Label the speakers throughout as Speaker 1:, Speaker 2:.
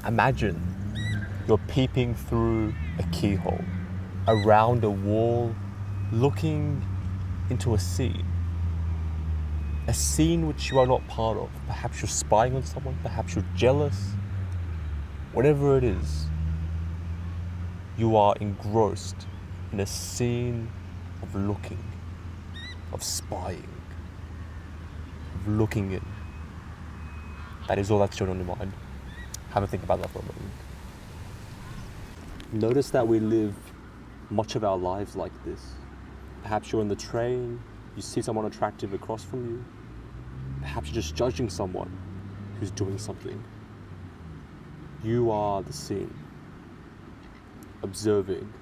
Speaker 1: Imagine you're peeping through a keyhole, around a wall, looking into a scene which you are not part of. Perhaps you're spying on someone, perhaps you're jealous. Whatever it is, you are engrossed in a scene of looking, of spying, of looking in. That is all that's going on in your mind. Have a think about that for a moment. Notice that we live much of our lives like this. Perhaps you're on the train, you see someone attractive across from you. Perhaps you're just judging someone who's doing something. You are the scene, observing,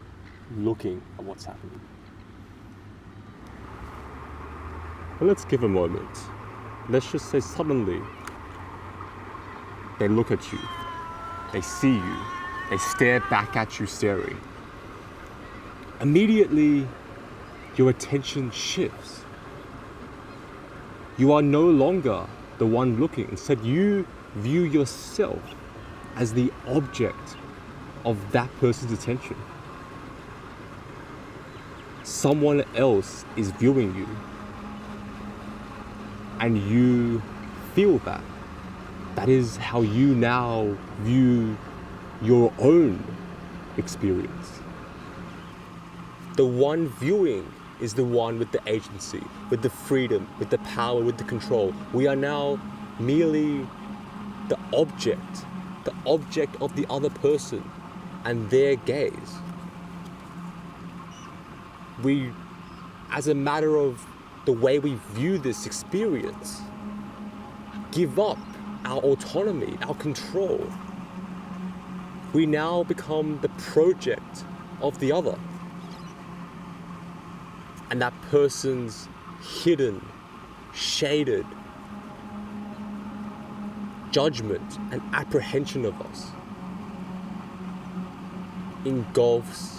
Speaker 1: looking at what's happening. But let's give a moment. Let's just say suddenly they look at you, they see you, they stare back at you staring. Immediately, your attention shifts. You are no longer the one looking. Instead, you view yourself as the object of that person's attention. Someone else is viewing you, and you feel that. That is how you now view your own experience. The one viewing is the one with the agency, with the freedom, with the power, with the control. We are now merely the object of the other person and their gaze. We, as a matter of the way we view this experience, give up our autonomy, our control. We now become the project of the other. And that person's hidden, shaded judgment and apprehension of us engulfs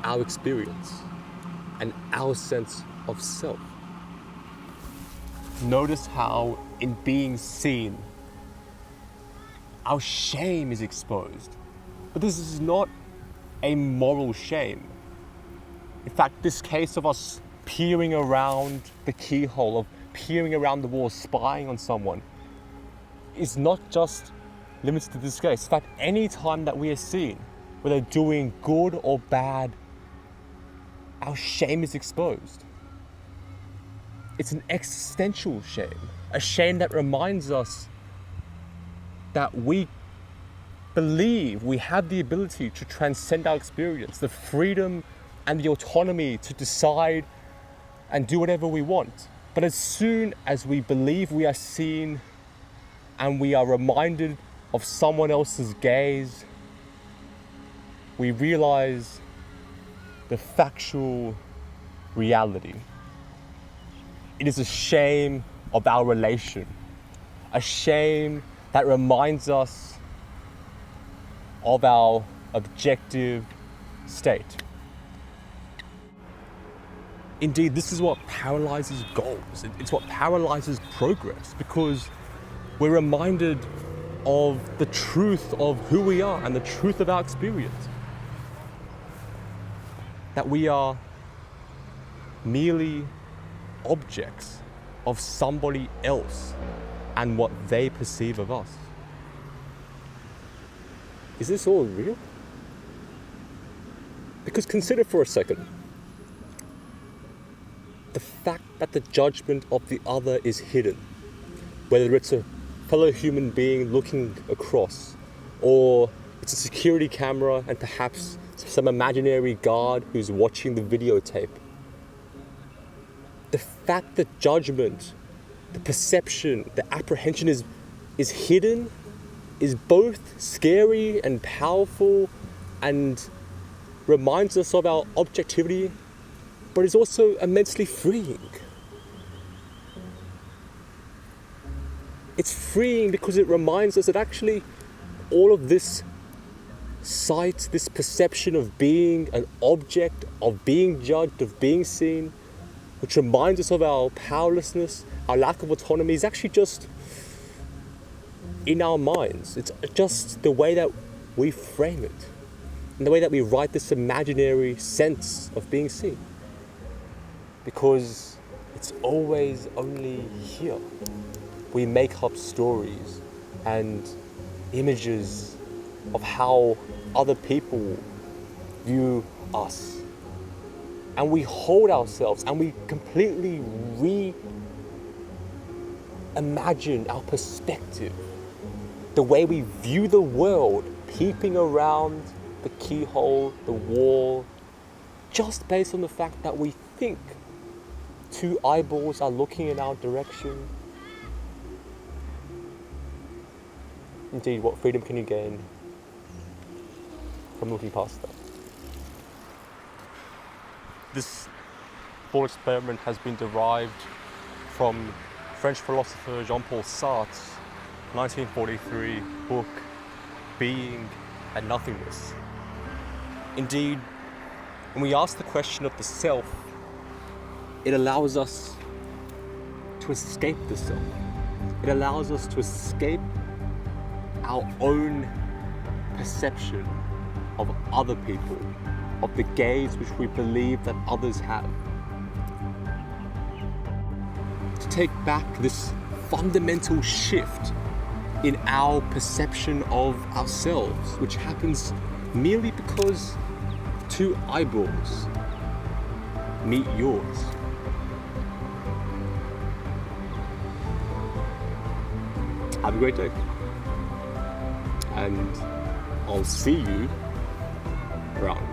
Speaker 1: our experience and our sense of self. Notice how, in being seen, our shame is exposed. But this is not a moral shame. In fact, this case of us peering around the keyhole, of peering around the wall, spying on someone, is not just limited to this case. In fact, any time that we are seen, whether doing good or bad, our shame is exposed. It's an existential shame, a shame that reminds us that we believe we have the ability to transcend our experience, the freedom and the autonomy to decide and do whatever we want. But as soon as we believe we are seen and we are reminded of someone else's gaze, we realize the factual reality. It is a shame of our relation, a shame that reminds us of our objective state. Indeed, this is what paralyzes goals. It's what paralyzes progress, because we're reminded of the truth of who we are and the truth of our experience. That we are merely objects of somebody else and what they perceive of us. Is this all real? Because consider for a second the fact that the judgment of the other is hidden, whether it's a fellow human being looking across, or it's a security camera and perhaps some imaginary guard who's watching the videotape. The fact that judgment, the perception, the apprehension is hidden is both scary and powerful and reminds us of our objectivity, but is also immensely freeing. It's freeing because it reminds us that actually all of this sight, this perception of being an object, of being judged, of being seen, which reminds us of our powerlessness, our lack of autonomy, is actually just in our minds. It's just the way that we frame it, and the way that we write this imaginary sense of being seen. Because it's always only here. We make up stories and images of how other people view us. And we hold ourselves and we completely reimagine our perspective, the way we view the world, peeping around the keyhole, the wall, just based on the fact that we think two eyeballs are looking in our direction. Indeed, what freedom can you gain from looking past that? This thought experiment has been derived from French philosopher Jean-Paul Sartre's 1943 book, Being and Nothingness. Indeed, when we ask the question of the self, it allows us to escape the self. It allows us to escape our own perception of other people, of the gaze which we believe that others have. To take back this fundamental shift in our perception of ourselves, which happens merely because two eyeballs meet yours. Have a great day. And I'll see you around.